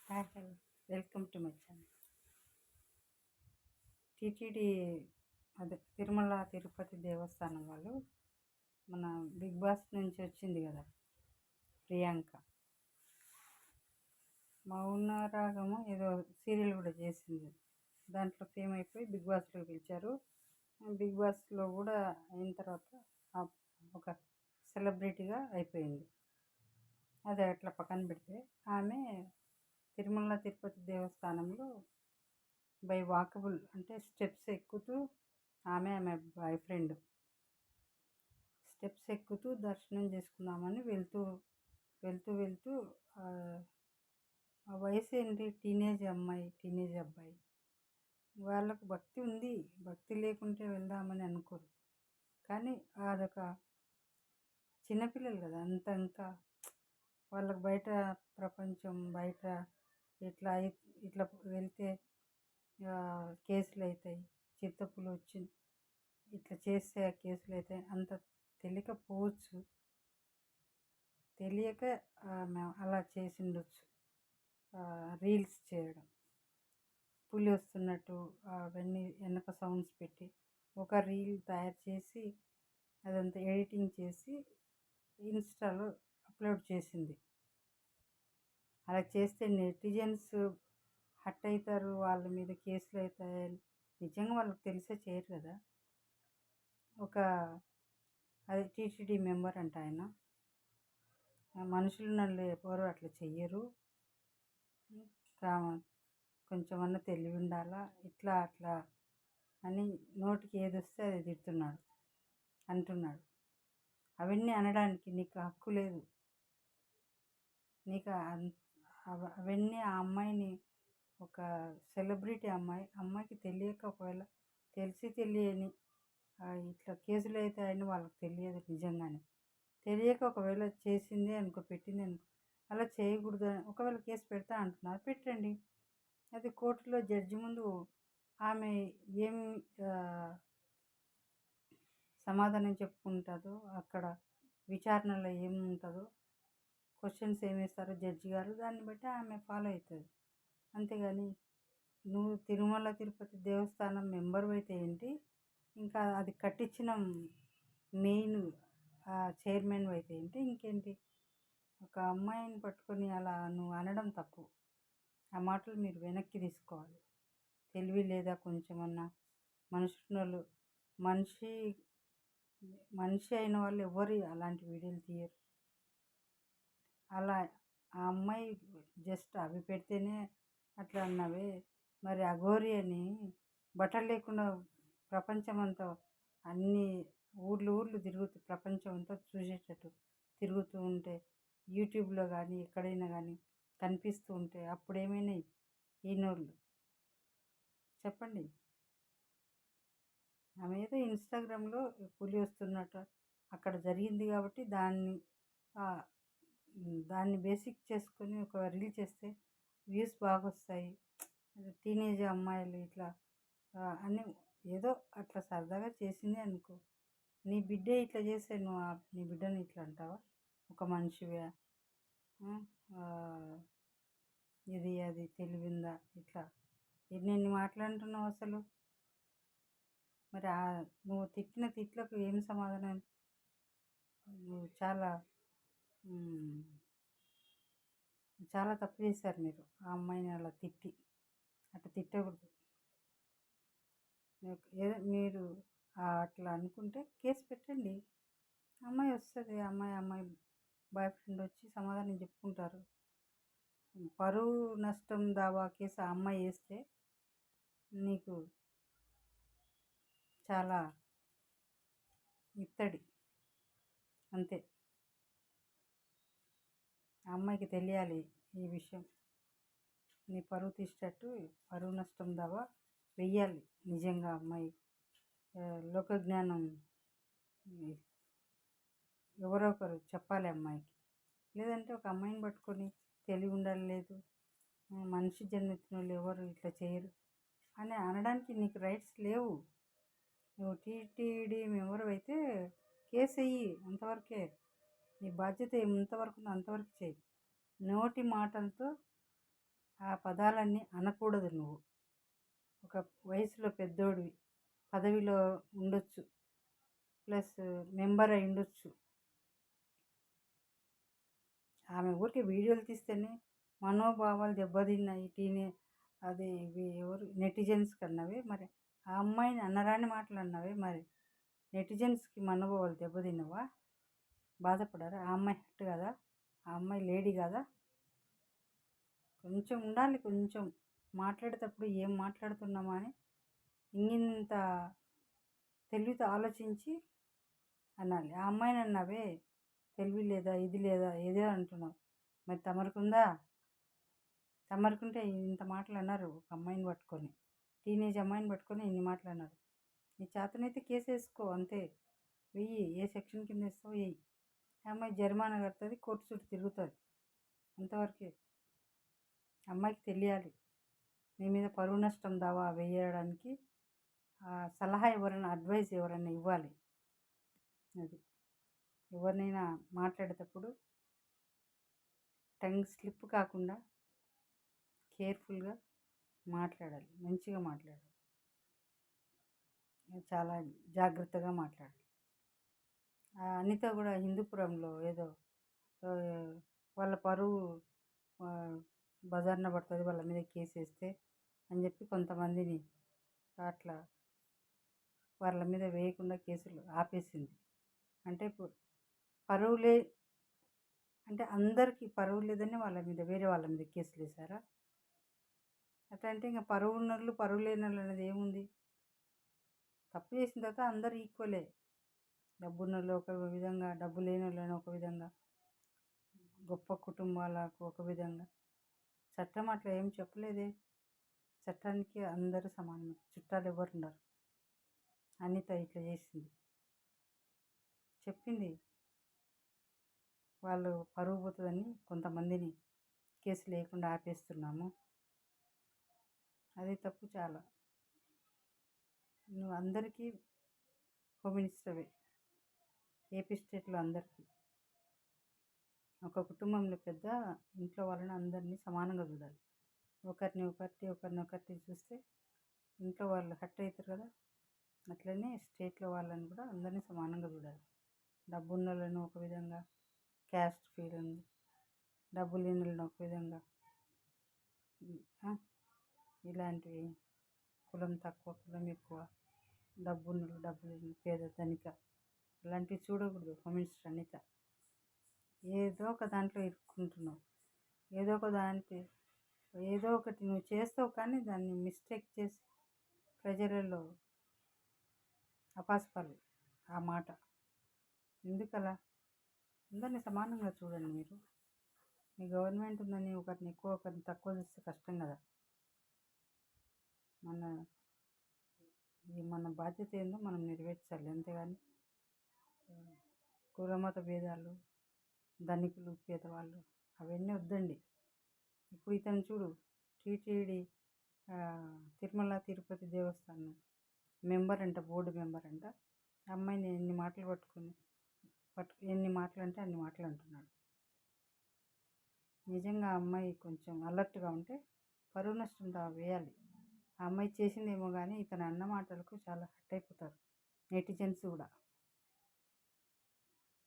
Hi hello welcome to my channel. TTD అదే తిరుమల తిరుపతి దేవస్థానం వాళ్ళు మన బిగ్ బాస్ నుంచి వచ్చింది కదా ప్రియాంక. మౌనరాగము ఏదో సీరియల్ కూడా చేసింది. దాంట్లో ఫేమ్ అయిపోయి బిగ్ బాస్లో పిలిచారు. బిగ్ బాస్లో కూడా అయిన తర్వాత ఒక సెలబ్రిటీగా అయిపోయింది. అది అట్లా పక్కన పెడితే ఆమె తిరుమల తిరుపతి దేవస్థానంలో బై వాకబుల్ అంటే స్టెప్స్ ఎక్కుతూ ఆమె బాయ్ ఫ్రెండ్ స్టెప్స్ ఎక్కుతూ దర్శనం చేసుకుందామని వెళ్తూ వెళ్తూ వెళ్తూ ఆ వయసు ఏంటి, టీనేజ్ అబ్బాయి వాళ్ళకు భక్తి ఉంది. భక్తి లేకుంటే వెళ్దామని అనుకోరు. కానీ అదొక చిన్నపిల్లలు కదా, అంత ఇంకా వాళ్ళకు బయట ప్రపంచం బయట ఇట్లా వెళ్తే కేసులు అవుతాయి, చిత్తపులు వచ్చి ఇట్లా చేస్తే కేసులు అవుతాయి, అంత తెలియకపోవచ్చు. తెలియక అలా చేసిండొచ్చు. రీల్స్ చేయడం, పులి వస్తున్నట్టు అవన్నీ వెనక సౌండ్స్ పెట్టి ఒక రీల్ తయారు చేసి అదంతా ఎడిటింగ్ చేసి ఇన్స్టాలో అప్లోడ్ చేసింది. అలా చేస్తే నెటిజన్స్ హట్ అవుతారు, వాళ్ళ మీద కేసులు అవుతాయని నిజంగా వాళ్ళకి తెలిసే చేయరు కదా. అది టీటీడీ మెంబర్ అంట ఆయన. మనుషులు నన్ను ఎవరు అట్లా చెయ్యరు, కొంచెమన్నా తెలివి ఉండాలా, ఇట్లా అట్లా అని నోటికి ఏది వస్తే అది తిడుతున్నాడు, అంటున్నాడు. అవన్నీ అనడానికి నీకు హక్కు లేదు. నీకు అవన్నీ ఆ అమ్మాయిని ఒక సెలబ్రిటీ అమ్మాయికి తెలియక, ఒకవేళ తెలిసి తెలియని ఇట్లా కేసులు అవుతాయని వాళ్ళకి తెలియదు. నిజంగానే తెలియక ఒకవేళ చేసింది అనుకో, పెట్టింది అనుకో, అలా చేయకూడదు. ఒకవేళ కేసు పెడతా అంటున్నారు, పెట్టండి. అది కోర్టులో జడ్జి ముందు ఆమె ఏం సమాధానం చెప్పుకుంటుందో, అక్కడ విచారణలో ఏముంటుందో, క్వశ్చన్స్ ఏమిస్తారో జడ్జి గారు, దాన్ని బట్టి ఆమె ఫాలో అవుతుంది. అంతేగాని నువ్వు తిరుమల తిరుపతి దేవస్థానం మెంబర్ అయితే ఏంటి, ఇంకా అది కట్టించిన మెయిన్ చైర్మన్ అయితే ఏంటి, ఇంకేంటి. ఒక అమ్మాయిని పట్టుకొని అలా నువ్వు అనడం తప్పు. ఆ మాటలు మీరు వెనక్కి తీసుకోవాలి. తెలివి లేదా కొంచెమన్నా? మనిషి అయిన వాళ్ళు ఎవరు అలాంటి వీడియోలు తీయరు. అలా ఆ అమ్మాయి జస్ట్ అవి పెడితేనే అట్లా అన్నావే, మరి అఘోరి అని బట్టలు లేకుండా ప్రపంచమంతా అన్ని ఊర్లు తిరుగుతూ ప్రపంచం అంతా చూసేటట్టు తిరుగుతూ ఉంటే, యూట్యూబ్లో కానీ ఎక్కడైనా కానీ కనిపిస్తూ ఉంటే అప్పుడేమైనా ఈనోళ్ళు చెప్పండి. ఆమె ఏదో ఇన్స్టాగ్రామ్లో పులి వస్తున్నట్టు అక్కడ జరిగింది కాబట్టి దాన్ని బేసిక్ చేసుకొని ఒక రీల్ చేస్తే వ్యూస్ బాగా వస్తాయి. టీనేజ్ అమ్మాయిలు ఇట్లా అని ఏదో అట్లా సరదాగా చేసింది అనుకో. నీ బిడ్డే ఇట్లా చేస్తే నువ్వు నీ బిడ్డని ఇట్లా అంటావా? ఒక మనిషివే, ఇది అది తెలివిందా? ఇట్లా ఎన్ని మాట్లాడుతున్నావు అసలు? మరి నువ్వు తిట్టిన తిట్లకు ఏం సమాధానం? నువ్వు చాలా తప్పు చేశారు మీరు. ఆ అమ్మాయిని అలా అట్లా తిట్టకూడదు. ఏదో మీరు అట్లా అనుకుంటే కేసు పెట్టండి. అమ్మాయి వస్తుంది, అమ్మాయి బాయ్ ఫ్రెండ్ వచ్చి సమాధానం చెప్పుకుంటారు. పరువు నష్టం దావా కేసు ఆ అమ్మాయి వేస్తే నీకు చాలా ఇత్తడి. అంతే. ఆ అమ్మాయికి తెలియాలి ఈ విషయం. నీ పరువు తీసేటట్టు పరువు నష్టం దావా వెయ్యాలి. నిజంగా అమ్మాయి లోక జ్ఞానం ఎవరో ఒకరు చెప్పాలి అమ్మాయికి. లేదంటే ఒక అమ్మాయిని పట్టుకొని తెలివి ఉండాలి లేదు, మనిషి జన్మెత్తిన వాళ్ళు ఎవరు ఇట్లా చేయరు అని అనడానికి నీకు రైట్స్ లేవు. నువ్వు టీటీడీ మెంబర్ అయితే కేసు వెయ్యి, అంతవరకే. నీ బాధ్యత ఎంతవరకు అంతవరకు చేయి. నోటి మాటలతో ఆ పదాలన్నీ అనకూడదు నువ్వు. ఒక వయసులో పెద్దోడివి, పదవిలో ఉండొచ్చు, ప్లస్ మెంబర్ అయి ఉండొచ్చు. ఆమె ఊరికే వీడియోలు తీస్తేనే మనోభావాలు దెబ్బతిన్నాయి. అది ఎవరు నెటిజన్స్ కన్నావే మరి. ఆ అమ్మాయిని అనరాని మాటలు అన్నావే మరి. నెటిజన్స్కి మనోభావాలు దెబ్బతిన్నవా? బాధపడారా? ఆ అమ్మాయి హట్ కదా, ఆ అమ్మాయి లేడీ కదా. కొంచెం ఉండాలి, కొంచెం మాట్లాడేటప్పుడు ఏం మాట్లాడుతున్నామా అని ఇంత తెలివితో ఆలోచించి అనాలి. ఆ అమ్మాయిని అన్నావే తెలివి లేదా, ఇది లేదా, ఏదో అంటున్నావు. మరి తమరుకుందా? తమరుకుంటే ఇంత మాటలు అన్నారు ఒక అమ్మాయిని పట్టుకొని, టీనేజ్ అమ్మాయిని పట్టుకొని ఇన్ని మాటలు అన్నారు. నీ చేతనైతే కేసు వేసుకో అంతే. వెయ్యి, ఏ సెక్షన్ కింద వేస్తావు వెయ్యి. ఆ అమ్మాయి జరిమానా కడుతుంది, కోర్టు చుట్టూ తిరుగుతుంది. అంతవరకే. అమ్మాయికి తెలియాలి. నీ మీద పరువు నష్టం దావా వేయడానికి సలహా ఎవరైనా, అడ్వైస్ ఎవరైనా ఇవ్వాలి. అది ఎవరినైనా మాట్లాడేటప్పుడు టంగ్ స్లిప్ కాకుండా కేర్ఫుల్గా మాట్లాడాలి, మంచిగా మాట్లాడాలి, చాలా జాగ్రత్తగా మాట్లాడాలి. అనిత కూడా హిందూపురంలో ఏదో వాళ్ళ పరువు బజార్న పడుతుంది, వాళ్ళ మీద కేసు వేస్తే అని చెప్పి కొంతమందిని అట్లా వాళ్ళ మీద వేయకుండా కేసులు ఆపేసింది. అంటే పరువులే అంటే అందరికీ పరువు లేదని వాళ్ళ మీద, వేరే వాళ్ళ మీద కేసులు వేశారా? అట్లా అంటే ఇంకా పరువు ఉన్నోళ్ళు పరువు లేని వాళ్ళు అనేది ఏముంది? తప్పు చేసిన తర్వాత అందరు ఈక్వలే. డబ్బు ఉన్నోళ్ళు ఒక విధంగా, డబ్బు లేని వాళ్ళని ఒక విధంగా, గొప్ప కుటుంబాలకు ఒక విధంగా. చట్టం అట్లా ఏం చెప్పలేదే. చట్టానికి అందరూ సమానమే, చుట్టాలు ఎవరు ఉండరు. అనిత ఇట్లా చేసింది, చెప్పింది. వాళ్ళు పరువు పోతుందని కొంతమందిని కేసు లేకుండా ఆపేస్తున్నాము. అది తప్పు చాలా. నువ్వు అందరికీ హోమ్ మినిస్టర్వే, ఏపీ స్టేట్లో అందరికీ. ఒక కుటుంబంలో పెద్ద, ఇంట్లో వాళ్ళని అందరినీ సమానంగా చూడాలి. ఒకరిని ఒకటి చూస్తే ఇంట్లో వాళ్ళు హట్ అవుతారు కదా. అట్లనే స్టేట్లో వాళ్ళని కూడా అందరినీ సమానంగా చూడాలి. డబ్బు ఉన్న వాళ్ళని ఒక విధంగా, క్యాస్ట్ ఫీలింగ్, డబ్బు లేని వాళ్ళని ఒక విధంగా, ఇలాంటివి కులం తక్కువ, కులం ఎక్కువ, డబ్బు ఉన్న డబ్బు లేని, పేద ధనిక, ఇలాంటివి చూడకూడదు. హోమ్ మినిస్టర్ అనిత ఏదో ఒక దాంట్లో ఇరుక్కుంటున్నావు. ఏదో ఒకటి నువ్వు చేస్తావు, కానీ దాన్ని మిస్టేక్ చేసి ప్రజలలో అపాస్పాలు ఆ మాట. ఎందుకలా? అందరినీ సమానంగా చూడండి మీరు. మీ గవర్నమెంట్ ఉందని ఒకరిని ఎక్కువ ఒకరిని తక్కువ చూస్తే కష్టం కదా. మన బాధ్యత ఏందో మనం నెరవేర్చాలి, అంతేగాని కులమత భేదాలు, ధనికులు పేదవాళ్ళు అవన్నీ వద్దండి. ఇప్పుడు ఇతను చూడు, టీటీడీ తిరుమల తిరుపతి దేవస్థానం మెంబర్ అంట, బోర్డు మెంబర్ అంట. అమ్మాయిని ఎన్ని మాటలు ఎన్ని మాటలు అంటే అన్ని మాటలు అంటున్నాడు. నిజంగా ఆ అమ్మాయి కొంచెం అలర్ట్గా ఉంటే పరువు నష్టం వేయాలి. ఆ అమ్మాయి చేసిందేమో కానీ ఇతను అన్న మాటలకు చాలా హట్ అయిపోతారు నెటిజన్స్ కూడా.